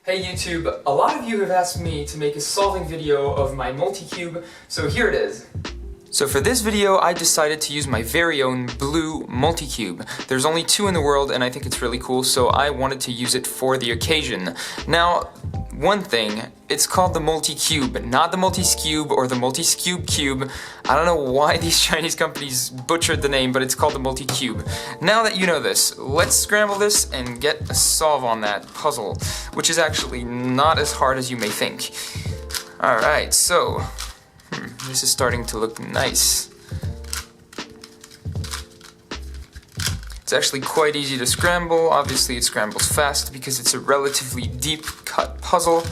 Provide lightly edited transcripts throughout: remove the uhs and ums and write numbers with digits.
Hey YouTube, a lot of you have asked me to make a solving video of my multi-cube, so here it is. So for this video, I decided to use my very own blue multi-cube. There's only 2 in the world and I think it's really cool, so I wanted to use it for the occasion. Now, one thing, it's called the multi-cube, not the multi-scube or the multi-scube cube. I don't know why these Chinese companies butchered the name, but it's called the multi-cube. Now that you know this, let's scramble this and get a solve on that puzzle, which is actually not as hard as you may think. Alright, so, this is starting to look nice. It's actually quite easy to scramble. Obviously it scrambles fast because it's a relatively deep cut puzzle,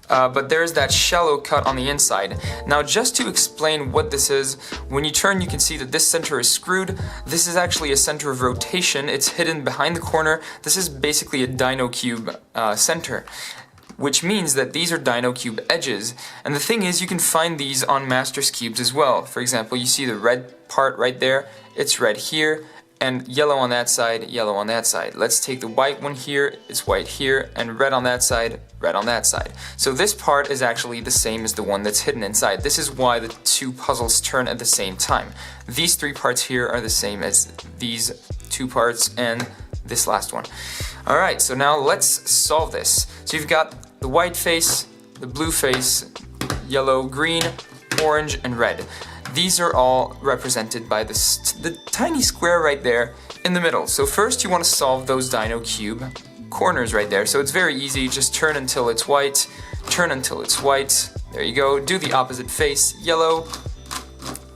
but there's that shallow cut on the inside. Now just to explain what this is, when you turn you can see that this center is screwed. This is actually a center of rotation. It's hidden behind the corner. This is basically a dino cube center, which means that these are dino cube edges. And the thing is, you can find these on master's cubes as well. For example, you see the red part right there, it's red here, and yellow on that side, yellow on that side. Let's take the white one here, it's white here, and red on that side, red on that side. So this part is actually the same as the one that's hidden inside. This is why the 2 puzzles turn at the same time. These 3 parts here are the same as these 2 parts and this last one. Alright, so now let's solve this. So you've got the white face, the blue face, yellow, green, orange, and red. These are all represented by the tiny square right there in the middle. So first you want to solve those dino cube corners right there. So it's very easy, just turn until it's white, turn until it's white. There you go. Do the opposite face, yellow,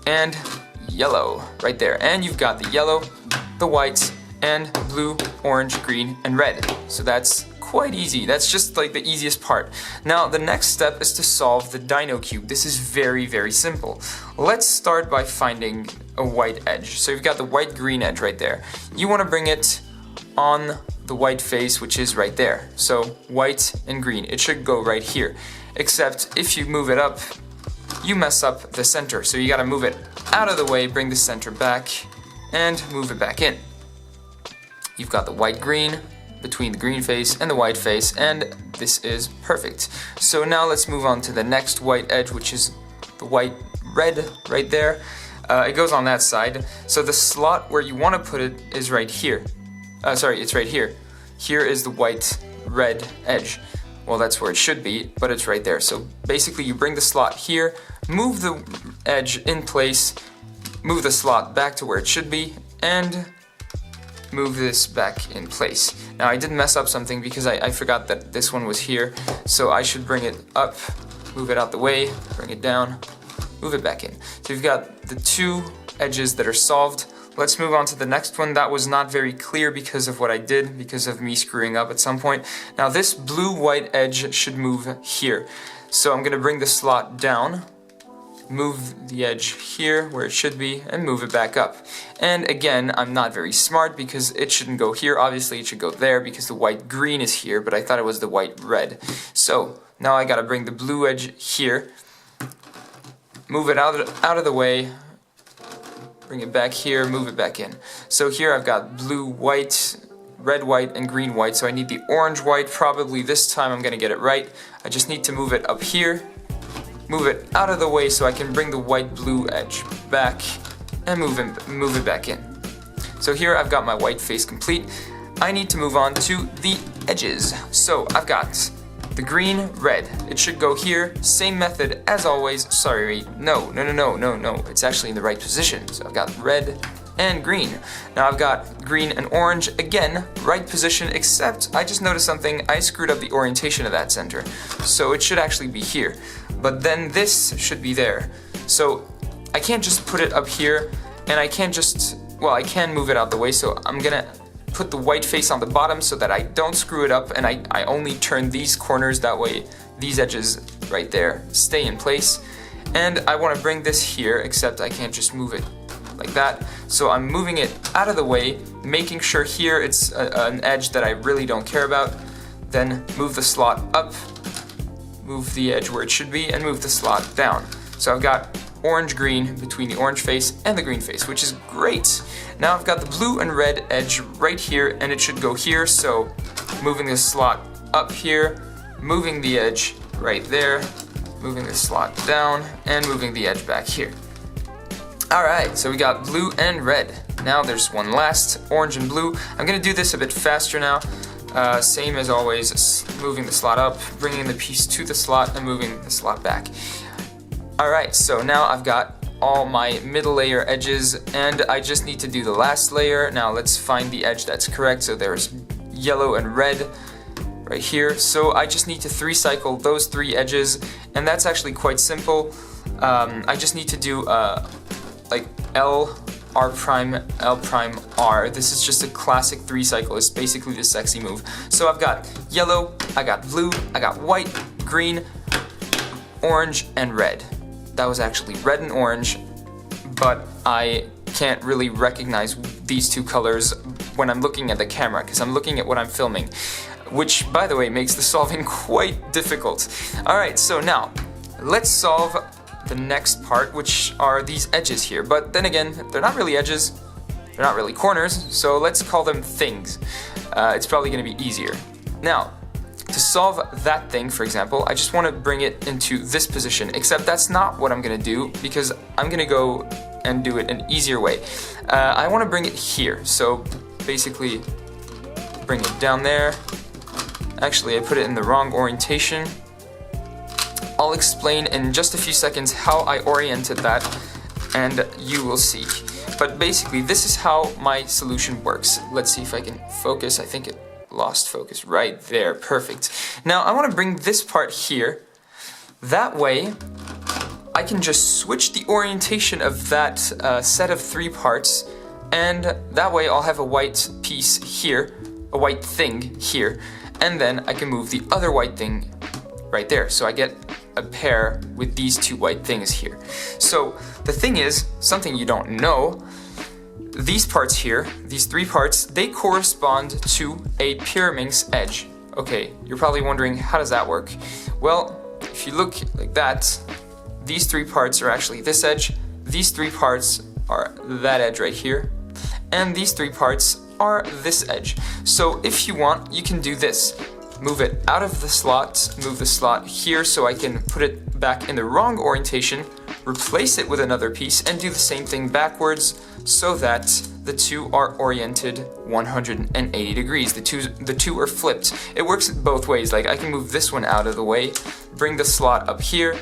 and yellow right there. And you've got the yellow, the white, and blue, orange, green, and red. So that's quite easy. That's just like the easiest part. Now the next step is to solve the dino cube. This is very, very simple. Let's start by finding a white edge. So you've got the white-green edge right there. You want to bring it on the white face, which is right there. So white and green. It should go right here. Except if you move it up, you mess up the center. So you got to move it out of the way, bring the center back, and move it back in. You've got the white-green between the green face and the white face, and this is perfect. So now let's move on to the next white edge, which is the white-red right there. It goes on that side. So the slot where you want to put it is right here. Sorry, it's right here. Here is the white-red edge. Well, that's where it should be, but it's right there. So basically you bring the slot here, move the edge in place, move the slot back to where it should be, and move this back in place. Now I did mess up something because I forgot that this one was here, so I should bring it up, move it out the way, bring it down, move it back in. So you've got the 2 edges that are solved. Let's move on to the next one. That was not very clear because of what I did, because of me screwing up at some point. Now this blue-white edge should move here. So I'm gonna bring the slot down, move the edge here where it should be, and move it back up. And again, I'm not very smart because it shouldn't go here. Obviously it should go there because the white-green is here, but I thought it was the white-red. So now I gotta bring the blue edge here, move it out of the way, bring it back here, move it back in. So here I've got blue-white, red-white, and green-white, so I need the orange-white. Probably this time I'm gonna get it right. I just need to move it up here, move it out of the way so I can bring the white-blue edge back and move it back in. So here I've got my white face complete. I need to move on to the edges. So I've got the green, red. It should go here. Same method as always. Sorry, no. It's actually in the right position. So I've got red and green. Now I've got green and orange. Again, right position, except I just noticed something. I screwed up the orientation of that center. So it should actually be here. But then this should be there. So I can't just put it up here, and I can't just, well, I can move it out the way, so I'm gonna put the white face on the bottom so that I don't screw it up, and I only turn these corners, that way these edges right there stay in place. And I want to bring this here, except I can't just move it like that. So I'm moving it out of the way, making sure here it's an edge that I really don't care about. Then move the slot up, move the edge where it should be, and move the slot down. So I've got orange-green between the orange face and the green face, which is great. Now I've got the blue and red edge right here, and it should go here, so moving the slot up here, moving the edge right there, moving the slot down, and moving the edge back here. Alright, so we got blue and red. Now there's one last, orange and blue. I'm going to do this a bit faster now. Same as always, moving the slot up, bringing the piece to the slot, and moving the slot back. Alright, so now I've got all my middle layer edges, and I just need to do the last layer. Now let's find the edge that's correct. So there's yellow and red right here. So I just need to 3-cycle those 3 edges, and that's actually quite simple. I just need to do like L, R prime, L prime, R. This is just a classic 3-cycle. It's basically the sexy move. So I've got yellow, I got blue, I got white, green, orange, and red. That was actually red and orange, but I can't really recognize these 2 colors when I'm looking at the camera, because I'm looking at what I'm filming, which, by the way, makes the solving quite difficult. Alright, so now, let's solve the next part, which are these edges here. But then again, they're not really edges, they're not really corners, so let's call them things. It's probably going to be easier. Now, to solve that thing, for example, I just want to bring it into this position, except that's not what I'm going to do, because I'm going to go and do it an easier way. I want to bring it here, so basically bring it down there. Actually, I put it in the wrong orientation. I'll explain in just a few seconds how I oriented that, and you will see. But basically, this is how my solution works. Let's see if I can focus. I think it lost focus right there. Perfect. Now I want to bring this part here. That way I can just switch the orientation of that set of 3 parts, and that way I'll have a white piece here, a white thing here, and then I can move the other white thing right there. So I get a pair with these 2 white things here. So the thing is, something you don't know, these parts here, these 3 parts, they correspond to a pyraminx edge. Okay, you're probably wondering, how does that work? Well, if you look like that, these 3 parts are actually this edge, these 3 parts are that edge right here, and these 3 parts are this edge. So if you want, you can do this. Move it out of the slot, move the slot here so I can put it back in the wrong orientation, replace it with another piece, and do the same thing backwards, so that the 2 are oriented 180 degrees. The two are flipped. It works both ways. Like, I can move this one out of the way, bring the slot up here,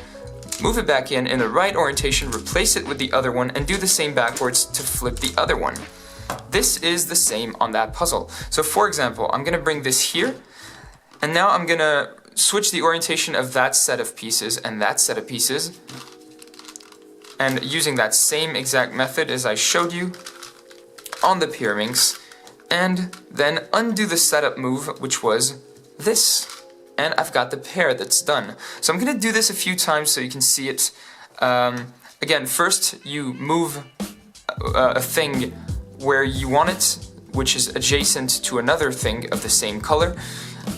move it back in the right orientation, replace it with the other one, and do the same backwards to flip the other one. This is the same on that puzzle. So for example, I'm gonna bring this here, and now I'm gonna switch the orientation of that set of pieces and that set of pieces, and using that same exact method as I showed you on the pyraminx, and then undo the setup move, which was this. And I've got the pair that's done. So I'm going to do this a few times so you can see it. Again, first you move a thing where you want it, which is adjacent to another thing of the same color.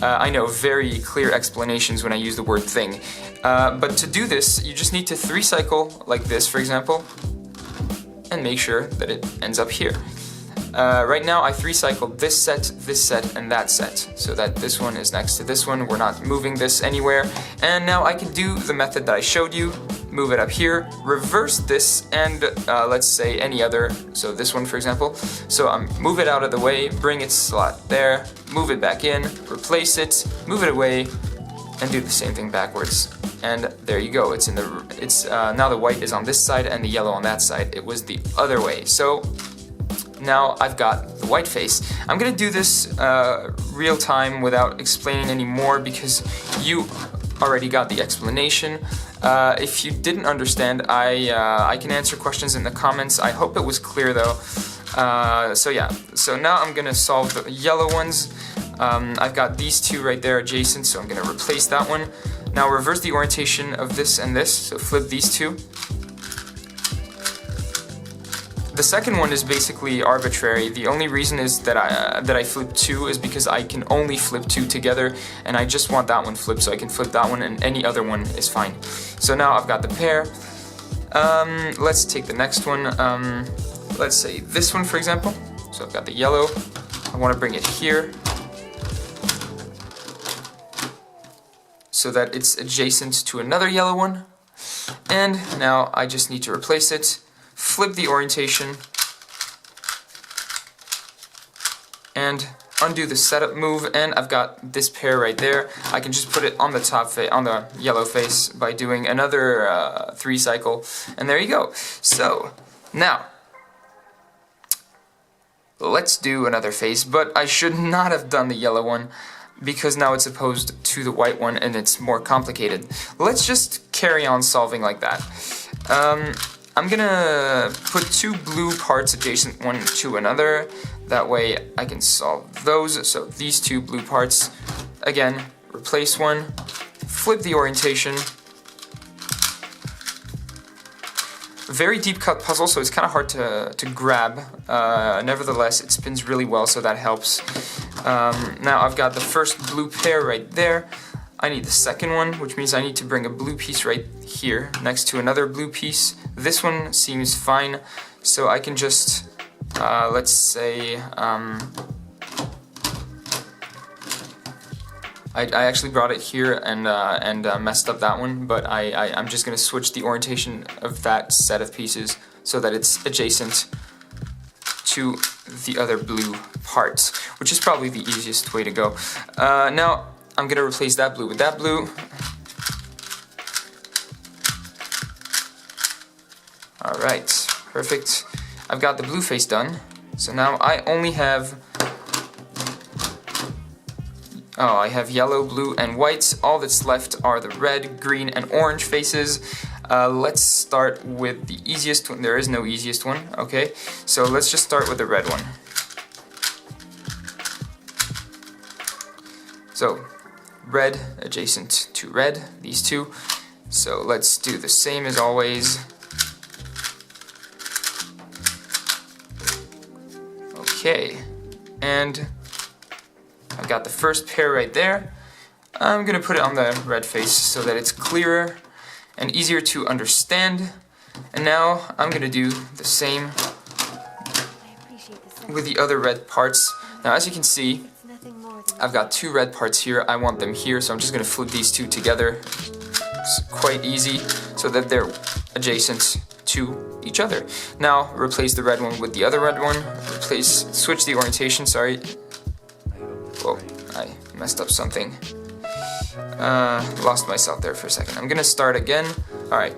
I know, very clear explanations when I use the word thing. But to do this, you just need to 3-cycle like this, for example, and make sure that it ends up here. Right now I 3-cycled this set, and that set, so that this one is next to this one. We're not moving this anywhere. And now I can do the method that I showed you, move it up here, reverse this, and let's say any other, so this one for example. So move it out of the way, bring its slot there, move it back in, replace it, move it away, and do the same thing backwards. And there you go. Now the white is on this side and the yellow on that side. It was the other way. So now I've got the white face. I'm gonna do this real time without explaining any more because you already got the explanation. If you didn't understand, I can answer questions in the comments. I hope it was clear though. So yeah, so now I'm gonna solve the yellow ones. I've got these 2 right there adjacent, so I'm gonna replace that one. Now reverse the orientation of this and this, so flip these 2. The second one is basically arbitrary. The only reason is that I flip 2 is because I can only flip 2 together, and I just want that one flipped, so I can flip that one and any other one is fine. So now I've got the pair. Let's take the next one. Let's say this one for example. So I've got the yellow. I want to bring it here. so that it's adjacent to another yellow one. And now I just need to replace it, flip the orientation, and undo the setup move, and I've got this pair right there. I can just put it on the top on the yellow face by doing another 3 cycle, and there you go. So now let's do another face, but I should not have done the yellow one because now it's opposed to the white one and it's more complicated. Let's just carry on solving like that. I'm gonna put 2 blue parts adjacent one to another. That way I can solve those. So these 2 blue parts, again, replace one, flip the orientation. Very deep cut puzzle, so it's kind of hard to grab. Nevertheless, it spins really well, so that helps. Now I've got the first blue pair right there. I need the second one, which means I need to bring a blue piece right here next to another blue piece. This one seems fine, so I can just, let's say, I actually brought it here and messed up that one, but I'm just going to switch the orientation of that set of pieces so that it's adjacent to the other blue parts, which is probably the easiest way to go. Now I'm going to replace that blue with that blue. Alright, perfect. I've got the blue face done, so now I only have I have yellow, blue, and white. All that's left are the red, green, and orange faces. Let's start with the easiest one. There is no easiest one, okay? So let's just start with the red one. So, red adjacent to red, these two. So let's do the same as always. Okay, and I've got the first pair right there. I'm gonna put it on the red face so that it's clearer and easier to understand. And now I'm gonna do the same with the other red parts. Now as you can see, I've got 2 red parts here. I want them here, so I'm just gonna flip these 2 together. It's quite easy so that they're adjacent to each other. Now replace the red one with the other red one. Switch the orientation, sorry. Whoa, I messed up something. Lost myself there for a second. I'm gonna start again. Alright.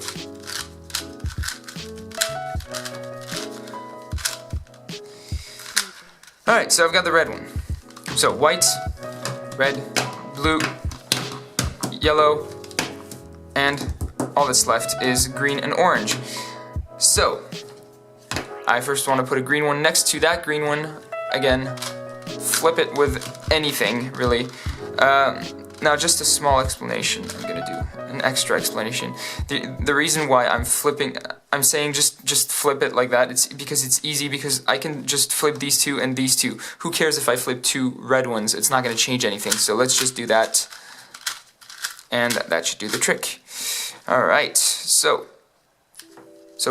Alright, so I've got the red one. So white, red, blue, yellow, and all that's left is green and orange. So, I first want to put a green one next to that green one. Again, flip it with anything, really. Now, just a small explanation. I'm gonna do an extra explanation. The reason why I'm saying just flip it like that, it's because it's easy, because I can just flip these 2 and these 2. Who cares if I flip 2 red ones? It's not gonna change anything. So let's just do that, and that should do the trick. Alright, so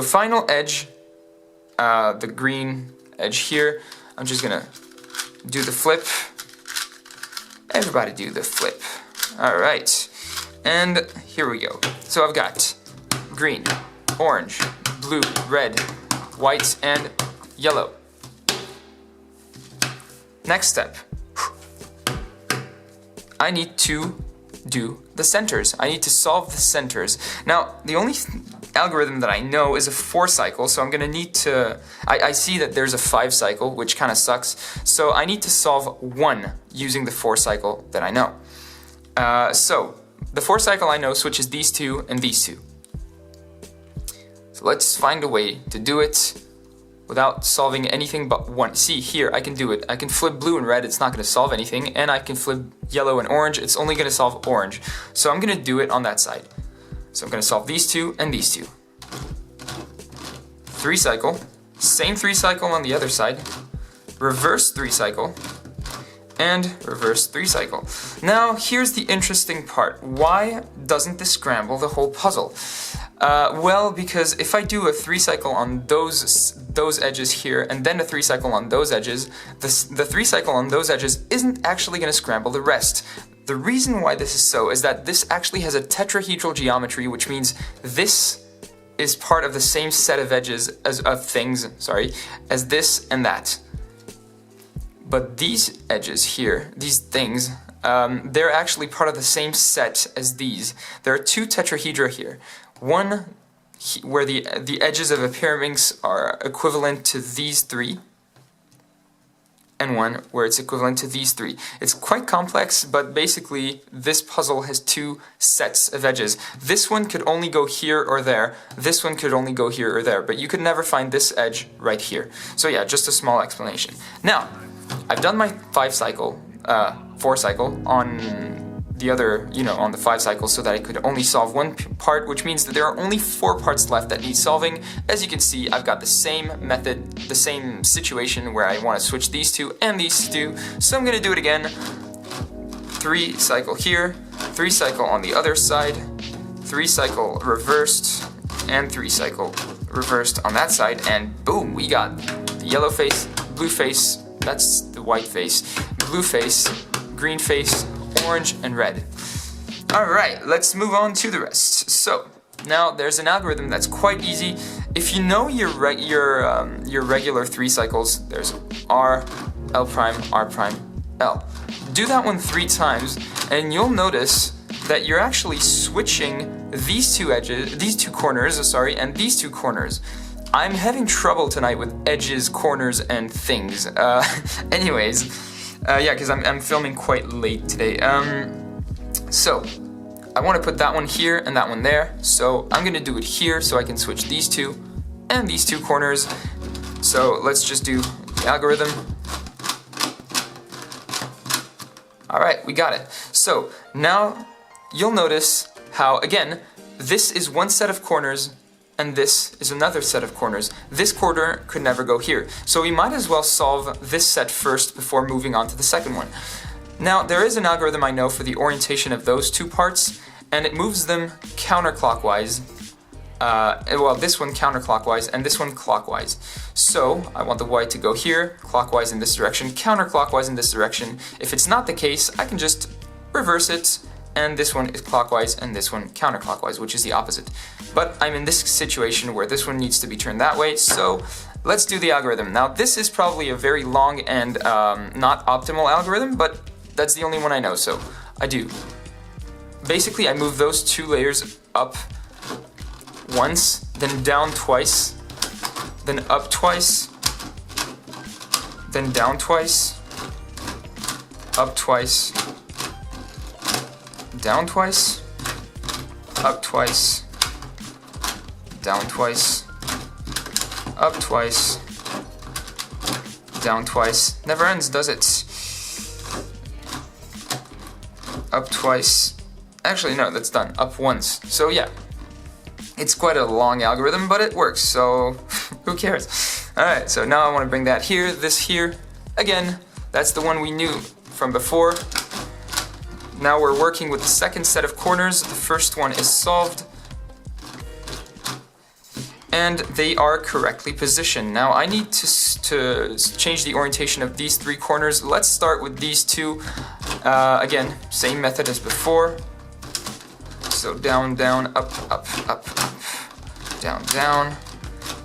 final edge, the green edge here, I'm just gonna do the flip. Everybody do the flip. Alright, and here we go. So I've got green, orange, blue, red, white, and yellow. Next step. I need to do the centers. I need to solve the centers. Now, the only algorithm that I know is a 4 cycle, so I'm gonna need to, I see that there's a 5 cycle, which kind of sucks, so I need to solve 1 using the 4 cycle that I know. So, the 4 cycle I know switches these 2 and these 2. So let's find a way to do it without solving anything but 1. See, here, I can do it. I can flip blue and red, it's not gonna solve anything, and I can flip yellow and orange, it's only gonna solve orange. So I'm gonna do it on that side. So I'm going to solve these 2 and these 2. 3 cycle, same 3 cycle on the other side, reverse 3 cycle, and reverse 3 cycle. Now here's the interesting part. Why doesn't this scramble the whole puzzle? Well, because if I do a 3 cycle on those edges here and then a 3 cycle on those edges, the 3 cycle on those edges isn't actually going to scramble the rest. The reason why this is so is that this actually has a tetrahedral geometry, which means this is part of the same set of edges as this and that. But these edges here, these things, they're actually part of the same set as these. There are two tetrahedra here. One where the edges of a pyraminx are equivalent to these three, and one where it's equivalent to these three. It's quite complex, but basically this puzzle has two sets of edges. This one could only go here or there, this one could only go here or there, but you could never find this edge right here. So yeah, just a small explanation. Now, I've done my 4 cycle on the other, on the 5 cycles, so that I could only solve one part, which means that there are only 4 parts left that need solving. As you can see, I've got the same method, the same situation where I want to switch these two and these two, so I'm going to do it again. 3 cycle here, 3 cycle on the other side, 3 cycle reversed, and 3 cycle reversed on that side, and boom, we got the yellow face, blue face, that's the white face, blue face, green face, orange, and red. Alright, let's move on to the rest. So, now there's an algorithm that's quite easy. If you know your regular 3 cycles, there's R, L prime, R prime, L. Do that one 3 times, and you'll notice that you're actually switching these two edges, these two corners, and these two corners. I'm having trouble tonight with edges, corners, and things. Anyways, yeah, because I'm filming quite late today. So, I want to put that one here and that one there. So, I'm going to do it here so I can switch these two and these two corners. So, let's just do the algorithm. Alright, we got it. So, now you'll notice how, again, this is one set of corners and this is another set of corners. This corner could never go here. So we might as well solve this set first before moving on to the second one. Now, there is an algorithm I know for the orientation of those two parts, and it moves them counterclockwise. Well, this one counterclockwise and this one clockwise. So, I want the y to go here, clockwise in this direction, counterclockwise in this direction. If it's not the case, I can just reverse it, and this one is clockwise and this one counterclockwise, which is the opposite. But I'm in this situation where this one needs to be turned that way, so let's do the algorithm. Now, this is probably a very long and not optimal algorithm, but that's the only one I know, so I do. Basically, I move those 2 layers up once, then down twice, then up twice, then down twice, up twice, down twice, up twice, down twice, up twice, down twice. Never ends, does it? Up twice. Actually, no, that's done. Up once. So yeah, it's quite a long algorithm, but it works, so who cares? Alright, so now I want to bring that here, this here. Again, that's the one we knew from before. Now we're working with the second set of corners. The first one is solved, and they are correctly positioned. Now I need to change the orientation of these 3 corners. Let's start with these 2. Again, same method as before. So down, down, up, up, up, up, down, down,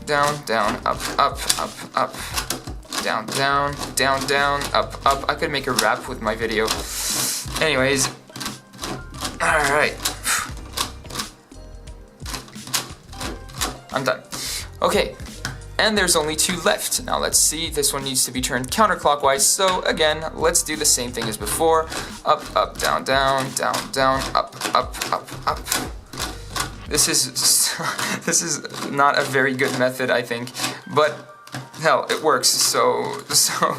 down, down, up, up, up, up, down, down, down, down, up, up. I could make a rap with my video. Anyways, alright. I'm done. Okay, and there's only 2 left. Now let's see, this one needs to be turned counterclockwise, so again, let's do the same thing as before. Up, up, down, down, down, down, up, up, up, up. This is not a very good method, I think, but hell, it works, so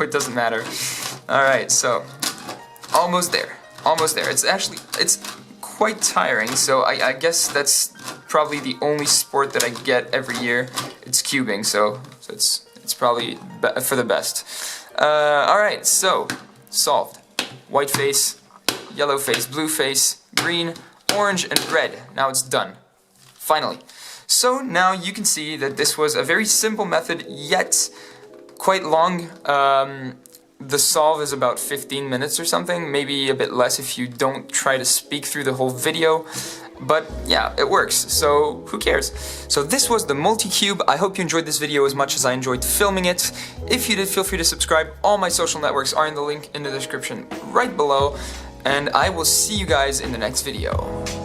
it doesn't matter. Alright, so almost there. Almost there. It's quite tiring, so I guess that's probably the only sport that I get every year. It's cubing, so it's probably for the best. Alright, so solved. White face, yellow face, blue face, green, orange, and red. Now it's done. Finally. So now you can see that this was a very simple method, yet quite long, the solve is about 15 minutes or something, maybe a bit less if you don't try to speak through the whole video. But yeah, it works, so who cares? So this was the multi-cube. I hope you enjoyed this video as much as I enjoyed filming it. If you did, feel free to subscribe. All my social networks are in the link in the description right below. And I will see you guys in the next video.